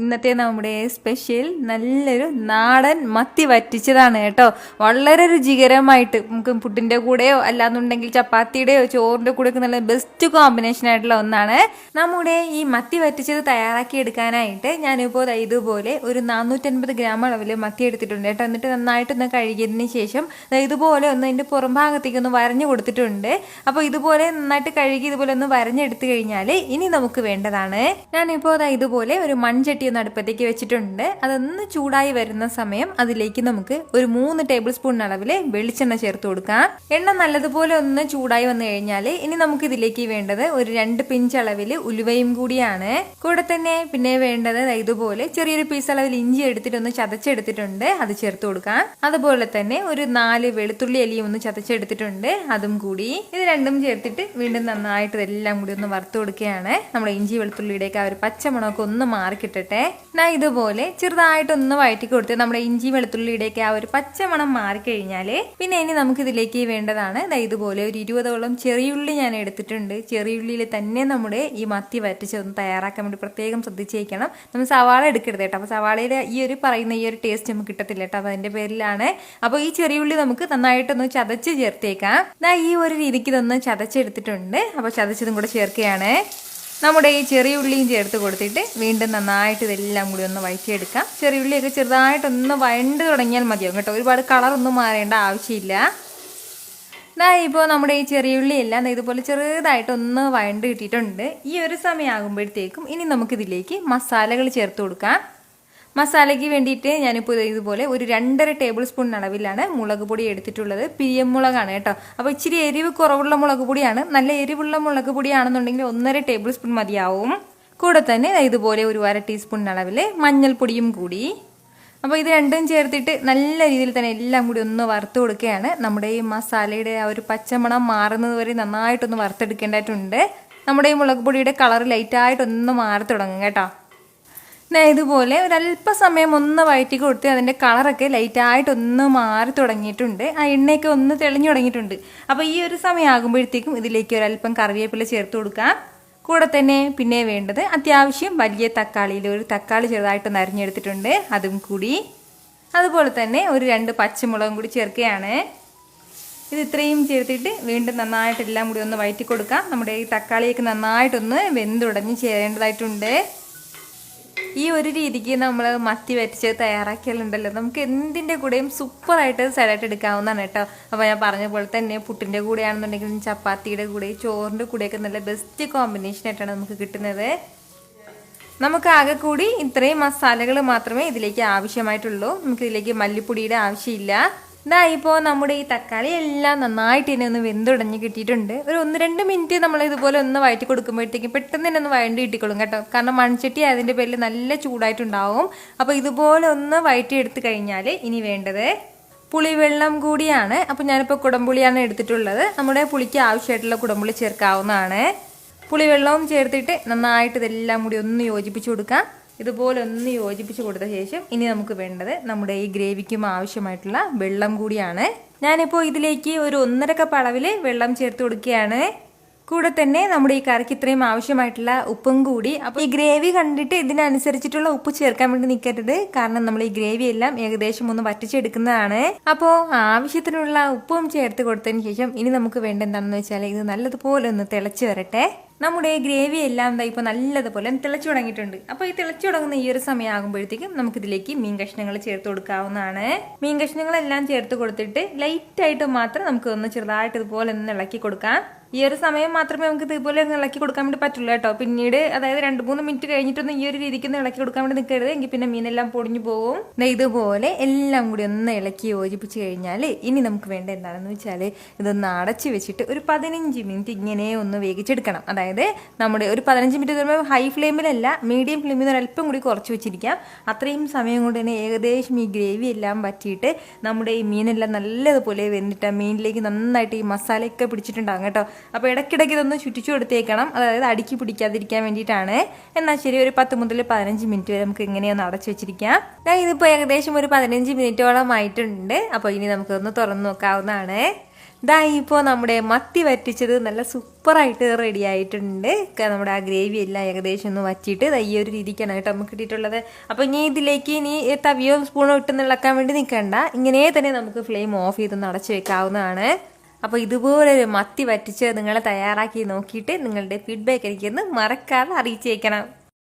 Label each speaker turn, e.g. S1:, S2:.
S1: ഇന്നത്തെ നമ്മുടെ സ്പെഷ്യൽ നല്ലൊരു നാടൻ മത്തി വറ്റിച്ചതാണ് കേട്ടോ. വളരെ രുചികരമായിട്ട് നമുക്ക് പുട്ടിൻ്റെ കൂടെയോ അല്ലാന്നുണ്ടെങ്കിൽ ചപ്പാത്തിയുടെയോ ചോറിൻ്റെ കൂടെയൊക്കെ നല്ല ബെസ്റ്റ് കോമ്പിനേഷൻ ആയിട്ടുള്ള ഒന്നാണ്. നമ്മുടെ ഈ മത്തി വറ്റിച്ചത് തയ്യാറാക്കി എടുക്കാനായിട്ട് ഞാനിപ്പോൾ ഇതുപോലെ ഒരു 450 ഗ്രാം അളവിൽ മത്തി എടുത്തിട്ടുണ്ട് കേട്ടോ. എന്നിട്ട് നന്നായിട്ടൊന്ന് കഴുകിയതിന് ശേഷം ഇതുപോലെ ഒന്ന് അതിൻ്റെ പുറം ഭാഗത്തേക്ക് ഒന്ന് വരഞ്ഞു കൊടുത്തിട്ടുണ്ട്. അപ്പോൾ ഇതുപോലെ നന്നായിട്ട് കഴുകി ഇതുപോലെ ഒന്ന് വരഞ്ഞെടുത്ത് കഴിഞ്ഞാൽ ഇനി നമുക്ക് വേണ്ടതാണ്, ഞാനിപ്പോൾ ഇതുപോലെ ഒരു മൺചട്ടി ഒന്ന് അടുപ്പത്തേക്ക് വെച്ചിട്ടുണ്ട്. അതൊന്ന് ചൂടായി വരുന്ന സമയം അതിലേക്ക് നമുക്ക് ഒരു 3 ടേബിൾ സ്പൂൺ അളവിൽ വെളിച്ചെണ്ണ ചേർത്ത് കൊടുക്കാം. എണ്ണ നല്ലതുപോലെ ഒന്ന് ചൂടായി വന്നു കഴിഞ്ഞാൽ ഇനി നമുക്ക് ഇതിലേക്ക് വേണ്ടത് ഒരു 2 പിഞ്ച് അളവിൽ ഉലുവയും കൂടിയാണ്. കൂടെ തന്നെ പിന്നെ വേണ്ടത് ഇതുപോലെ ചെറിയൊരു പീസ് അളവിൽ ഇഞ്ചി എടുത്തിട്ട് ഒന്ന് ചതച്ചെടുത്തിട്ടുണ്ട്, അത് ചേർത്ത് കൊടുക്കാം. അതുപോലെ തന്നെ ഒരു 4 വെളുത്തുള്ളി അലിയും ഒന്ന് ചതച്ചെടുത്തിട്ടുണ്ട്, അതും കൂടി. ഇത് രണ്ടും ചേർത്തിട്ട് വീണ്ടും നന്നായിട്ട് ഇതെല്ലാം കൂടി ഒന്ന് വറുത്ത് കൊടുക്കുകയാണ്. നമ്മുടെ ഇഞ്ചി വെളുത്തുള്ളിയുടെയൊക്കെ ആ ഒരു പച്ചമണമൊക്കെ ഒന്ന് മാറിക്കിട്ടട്ടെ. ഇതുപോലെ ചെറുതായിട്ടൊന്ന് വഴറ്റി കൊടുത്ത് നമ്മുടെ ഇഞ്ചി വെളുത്തുള്ളിയുടെയൊക്കെ ആ ഒരു പച്ചമണം മാറിക്കഴിഞ്ഞാൽ പിന്നെ ഇനി നമുക്ക് ഇതിലേക്ക് വേണ്ടതാണ് ഇതുപോലെ ഒരു 20ഓളം ചെറിയുള്ളി ഞാൻ എടുത്തിട്ടുണ്ട്. ചെറിയുള്ളിയിൽ തന്നെ നമ്മുടെ ഈ മത്തി വറ്റിച്ചൊന്ന് തയ്യാറാക്കാൻ വേണ്ടി പ്രത്യേകം ശ്രദ്ധിച്ചേക്കണം. നമ്മൾ സവാള എടുക്കരുത് കേട്ടോ. അപ്പോൾ സവാളയുടെ ഈ ഒരു പറയുന്ന ഈ ഒരു ടേസ്റ്റ് നമുക്ക് കിട്ടത്തില്ല കേട്ടോ. അപ്പോൾ അതിൻ്റെ പേരിലാണ്. അപ്പോൾ ഈ ചെറിയുള്ളി നമുക്ക് നന്നായിട്ടൊന്ന് ചതച്ച് ചേർത്തേക്കാം. ഈ ഒരു രീതിക്ക് ഇതൊന്ന് ചതച്ചെടുത്തിട്ടുണ്ട്. അപ്പോൾ ചതച്ചതും കൂടെ ചേർക്കുകയാണ്. നമ്മുടെ ഈ ചെറിയ ഉള്ളിയും ചേർത്ത് കൊടുത്തിട്ട് വീണ്ടും നന്നായിട്ട് ഇതെല്ലാം കൂടി ഒന്ന് വഴറ്റിയെടുക്കാം. ചെറിയ ഉള്ളിയൊക്കെ ചെറുതായിട്ടൊന്ന് വഴണ്ട് തുടങ്ങിയാൽ മതിയാവും കേട്ടോ. ഒരുപാട് കളറൊന്നും മാറേണ്ട ആവശ്യമില്ല. ഇപ്പോൾ നമ്മുടെ ഈ ചെറിയ ഉള്ളി എല്ലാം ഇതുപോലെ ചെറുതായിട്ടൊന്ന് വഴണ്ട് കിട്ടിയിട്ടുണ്ട്. ഈ ഒരു സമയമാകുമ്പോഴത്തേക്കും ഇനി നമുക്കിതിലേക്ക് മസാലകൾ ചേർത്ത് കൊടുക്കാം. മസാലയ്ക്ക് വേണ്ടിയിട്ട് ഞാനിപ്പോൾ ഇതുപോലെ ഒരു 2.5 ടേബിൾ സ്പൂൺ അളവിലാണ് മുളക് പൊടി എടുത്തിട്ടുള്ളത്. പിരിയമുളകാണ് കേട്ടോ. അപ്പോൾ ഇച്ചിരി എരിവ് കുറവുള്ള മുളക് പൊടിയാണ്. നല്ല എരിവുള്ള മുളക് പൊടിയാണെന്നുണ്ടെങ്കിൽ 1.5 ടേബിൾ സ്പൂൺ മതിയാവും. കൂടെ തന്നെ ഇതുപോലെ ഒരു 1/2 ടീസ്പൂൺ അളവിൽ മഞ്ഞൾപ്പൊടിയും കൂടി. അപ്പോൾ ഇത് രണ്ടും ചേർത്തിട്ട് നല്ല രീതിയിൽ തന്നെ എല്ലാം കൂടി ഒന്ന് വറുത്ത് കൊടുക്കുകയാണ്. നമ്മുടെ ഈ മസാലയുടെ ആ ഒരു പച്ചമണം മാറുന്നത് വരെ നന്നായിട്ടൊന്ന് വറുത്തെടുക്കേണ്ടതായിട്ടുണ്ട്. നമ്മുടെ ഈ മുളക് പൊടിയുടെ കളർ ലൈറ്റായിട്ടൊന്ന് മാറി തുടങ്ങും കേട്ടോ. ഇതുപോലെ ഒരല്പസമയം ഒന്ന് വഴറ്റി കൊടുത്ത് അതിൻ്റെ കളറൊക്കെ ലൈറ്റായിട്ടൊന്ന് മാറി തുടങ്ങിയിട്ടുണ്ട്. ആ എണ്ണയൊക്കെ ഒന്ന് തെളിഞ്ഞു തുടങ്ങിയിട്ടുണ്ട്. അപ്പോൾ ഈ ഒരു സമയമാകുമ്പോഴത്തേക്കും ഇതിലേക്ക് ഒരല്പം കറിവേപ്പില ചേർത്ത് കൊടുക്കാം. കൂടെ തന്നെ പിന്നെ വേണ്ടത് അത്യാവശ്യം വലിയ തക്കാളിയിൽ ഒരു തക്കാളി ചെറുതായിട്ടൊന്ന് അരിഞ്ഞെടുത്തിട്ടുണ്ട്, അതും കൂടി. അതുപോലെ തന്നെ ഒരു 2 പച്ചമുളകും കൂടി ചേർക്കുകയാണ്. ഇത് ഇത്രയും ചേർത്തിട്ട് വീണ്ടും നന്നായിട്ട് എല്ലാം കൂടി ഒന്ന് വഴറ്റി കൊടുക്കാം. നമ്മുടെ ഈ തക്കാളിയൊക്കെ നന്നായിട്ടൊന്ന് വെന്തുടഞ്ഞ് ചേരേണ്ടതായിട്ടുണ്ട്. ഈ ഒരു രീതിക്ക് നമ്മൾ മത്തി വറ്റിച്ച് തയ്യാറാക്കിയാലുണ്ടല്ലോ നമുക്ക് എന്തിൻ്റെ കൂടെയും സൂപ്പറായിട്ട് സൈഡായിട്ട് എടുക്കാവുന്നതാണ് കേട്ടോ. അപ്പോൾ ഞാൻ പറഞ്ഞ പോലെ തന്നെ പുട്ടിൻ്റെ കൂടെയാണെന്നുണ്ടെങ്കിലും ചപ്പാത്തിയുടെ കൂടെ ചോറിൻ്റെ കൂടെയൊക്കെ നല്ല ബെസ്റ്റ് കോമ്പിനേഷനായിട്ടാണ് നമുക്ക് കിട്ടുന്നത്. നമുക്ക് ആകെ കൂടി ഇത്രയും മസാലകൾ മാത്രമേ ഇതിലേക്ക് ആവശ്യമായിട്ടുള്ളൂ. നമുക്കിതിലേക്ക് മല്ലിപ്പൊടിയുടെ ആവശ്യമില്ല. ഇപ്പോൾ നമ്മുടെ ഈ തക്കാളി എല്ലാം നന്നായിട്ട് തന്നെ ഒന്ന് വെന്തുടഞ്ഞ് കിട്ടിയിട്ടുണ്ട്. ഒരു 1-2 മിനിറ്റ് നമ്മൾ ഇതുപോലെ ഒന്ന് വഴറ്റി കൊടുക്കുമ്പോഴത്തേക്കും പെട്ടെന്ന് തന്നെ ഒന്ന് വഴണ്ടി കിട്ടിക്കൊള്ളും കേട്ടോ. കാരണം മൺചട്ടി അതിൻ്റെ പേരിൽ നല്ല ചൂടായിട്ടുണ്ടാവും. അപ്പോൾ ഇതുപോലെ ഒന്ന് വഴറ്റി എടുത്തു കഴിഞ്ഞാൽ ഇനി വേണ്ടത് പുളിവെള്ളം കൂടിയാണ്. അപ്പോൾ ഞാനിപ്പോൾ കുടംപുളിയാണ് എടുത്തിട്ടുള്ളത്. നമ്മുടെ പുളിക്ക് ആവശ്യമായിട്ടുള്ള കുടംപുളി ചേർക്കാവുന്നതാണ്. പുളിവെള്ളവും ചേർത്തിട്ട് നന്നായിട്ട് ഇതെല്ലാം കൂടി ഒന്ന് യോജിപ്പിച്ച് കൊടുക്കാം. ഇതുപോലെ ഒന്ന് യോജിപ്പിച്ച് കൊടുത്ത ശേഷം ഇനി നമുക്ക് വേണ്ടത് നമ്മുടെ ഈ ഗ്രേവിക്കും ആവശ്യമായിട്ടുള്ള വെള്ളം കൂടിയാണ്. ഞാനിപ്പോൾ ഇതിലേക്ക് ഒരു 1.5 കപ്പ് അളവിൽ വെള്ളം ചേർത്ത് കൊടുക്കുകയാണ്. കൂടെ തന്നെ നമ്മുടെ ഈ കറിക്ക് ഇത്രയും ആവശ്യമായിട്ടുള്ള ഉപ്പും കൂടി. അപ്പോൾ ഈ ഗ്രേവി കണ്ടിട്ട് ഇതിനനുസരിച്ചിട്ടുള്ള ഉപ്പ് ചേർക്കാൻ വേണ്ടി നിൽക്കരുത്. കാരണം നമ്മൾ ഈ ഗ്രേവി എല്ലാം ഏകദേശം ഒന്ന് വറ്റിച്ചെടുക്കുന്നതാണ്. അപ്പോൾ ആവശ്യത്തിനുള്ള ഉപ്പും ചേർത്ത് കൊടുത്തതിന് ശേഷം ഇനി നമുക്ക് വേണ്ട എന്താണെന്ന് വെച്ചാൽ ഇത് നല്ലതുപോലെ ഒന്ന് തിളച്ച് വരട്ടെ. നമ്മുടെ ഗ്രേവി എല്ലാം ഇപ്പോൾ നല്ലതുപോലെ തിളച്ചു തുടങ്ങിയിട്ടുണ്ട്. അപ്പോൾ ഈ തിളച്ചു തുടങ്ങുന്ന ഈ ഒരു സമയമാകുമ്പോഴത്തേക്കും നമുക്കിതിലേക്ക് മീൻ കഷ്ണങ്ങൾ ചേർത്ത് കൊടുക്കാവുന്നതാണ്. മീൻ കഷ്ണങ്ങളെല്ലാം ചേർത്ത് കൊടുത്തിട്ട് ലൈറ്റായിട്ട് മാത്രം നമുക്ക് ഒന്ന് ചെറുതായിട്ട് ഇതുപോലെ ഒന്ന് ഇളക്കി കൊടുക്കാം. ഈ ഒരു സമയം മാത്രമേ നമുക്ക് ഇതുപോലെ ഒന്ന് ഇളക്കി കൊടുക്കാൻ വേണ്ടി പറ്റുള്ളൂ കേട്ടോ. പിന്നീട് അതായത് 2-3 മിനിറ്റ് കഴിഞ്ഞിട്ടൊന്ന് ഈ ഒരു രീതിക്ക് ഒന്ന് ഇളക്കി കൊടുക്കാൻ വേണ്ടി നിൽക്കരുത്. എങ്കിൽ പിന്നെ മീനെല്ലാം പൊടിഞ്ഞു പോകും. ഇതുപോലെ എല്ലാം കൂടി ഒന്ന് ഇളക്കി യോജിപ്പിച്ച് കഴിഞ്ഞാൽ ഇനി നമുക്ക് വേണ്ട എന്താണെന്ന് വെച്ചാൽ ഇതൊന്ന് അടച്ച് വെച്ചിട്ട് ഒരു 15 മിനിറ്റ് ഇങ്ങനെ ഒന്ന് വേവിച്ചെടുക്കണം. അതായത് നമ്മുടെ ഒരു 15 മിനിറ്റ് തരുമ്പോൾ ഹൈ ഫ്ലെയിമിലല്ല, മീഡിയം ഫ്ലെയിമിൽ നിന്ന് അല്പം കൂടി കുറച്ച് വെച്ചിരിക്കാം. അത്രയും സമയം കൊണ്ട് തന്നെ ഏകദേശം ഈ ഗ്രേവി എല്ലാം പറ്റിയിട്ട് നമ്മുടെ ഈ മീനെല്ലാം നല്ലതുപോലെ വെന്തിട്ട് മീനിലേക്ക് നന്നായിട്ട് ഈ മസാലയൊക്കെ പിടിച്ചിട്ടുണ്ടാകും കേട്ടോ. അപ്പോൾ ഇടയ്ക്കിടയ്ക്ക് ഇതൊന്ന് ചുറ്റിച്ചു കൊടുത്തേക്കണം. അതായത് അടുക്കി പിടിക്കാതിരിക്കാൻ വേണ്ടിയിട്ടാണ്. എന്നാൽ ശരി, ഒരു 10 മുതൽ 15 മിനിറ്റ് വരെ നമുക്ക് ഇങ്ങനെയൊന്ന് അടച്ചു വെച്ചിരിക്കാം. ഇതിപ്പോൾ ഏകദേശം ഒരു 15 മിനിറ്റോളം ആയിട്ടുണ്ട്. അപ്പോൾ ഇനി നമുക്കൊന്ന് തുറന്നു നോക്കാവുന്നതാണ്. ഇതാ ഇപ്പോൾ നമ്മുടെ മത്തി വറ്റിച്ചത് നല്ല സൂപ്പറായിട്ട് റെഡി ആയിട്ടുണ്ട്. നമ്മുടെ ആ ഗ്രേവി എല്ലാം ഏകദേശം ഒന്ന് വറ്റിയിട്ട് ഈ ഒരു രീതിക്കാണ് കേട്ടോ നമുക്ക് കിട്ടിയിട്ടുള്ളത്. അപ്പോൾ ഇനി ഇതിലേക്ക് ഇനി തവിയോ സ്പൂണോ ഇട്ട് ഇളക്കാൻ വേണ്ടി നിൽക്കണ്ട. ഇങ്ങനെ തന്നെ നമുക്ക് ഫ്ലെയിം ഓഫ് ചെയ്തൊന്ന് അടച്ചു വെക്കാവുന്നതാണ്. അപ്പോൾ ഇതുപോലൊരു മത്തി വറ്റിച്ച് നിങ്ങൾ തയ്യാറാക്കി നോക്കിയിട്ട് നിങ്ങളുടെ ഫീഡ്ബാക്ക് എനിക്കൊന്ന് മറക്കാതെ അറിയിച്ചേക്കണം.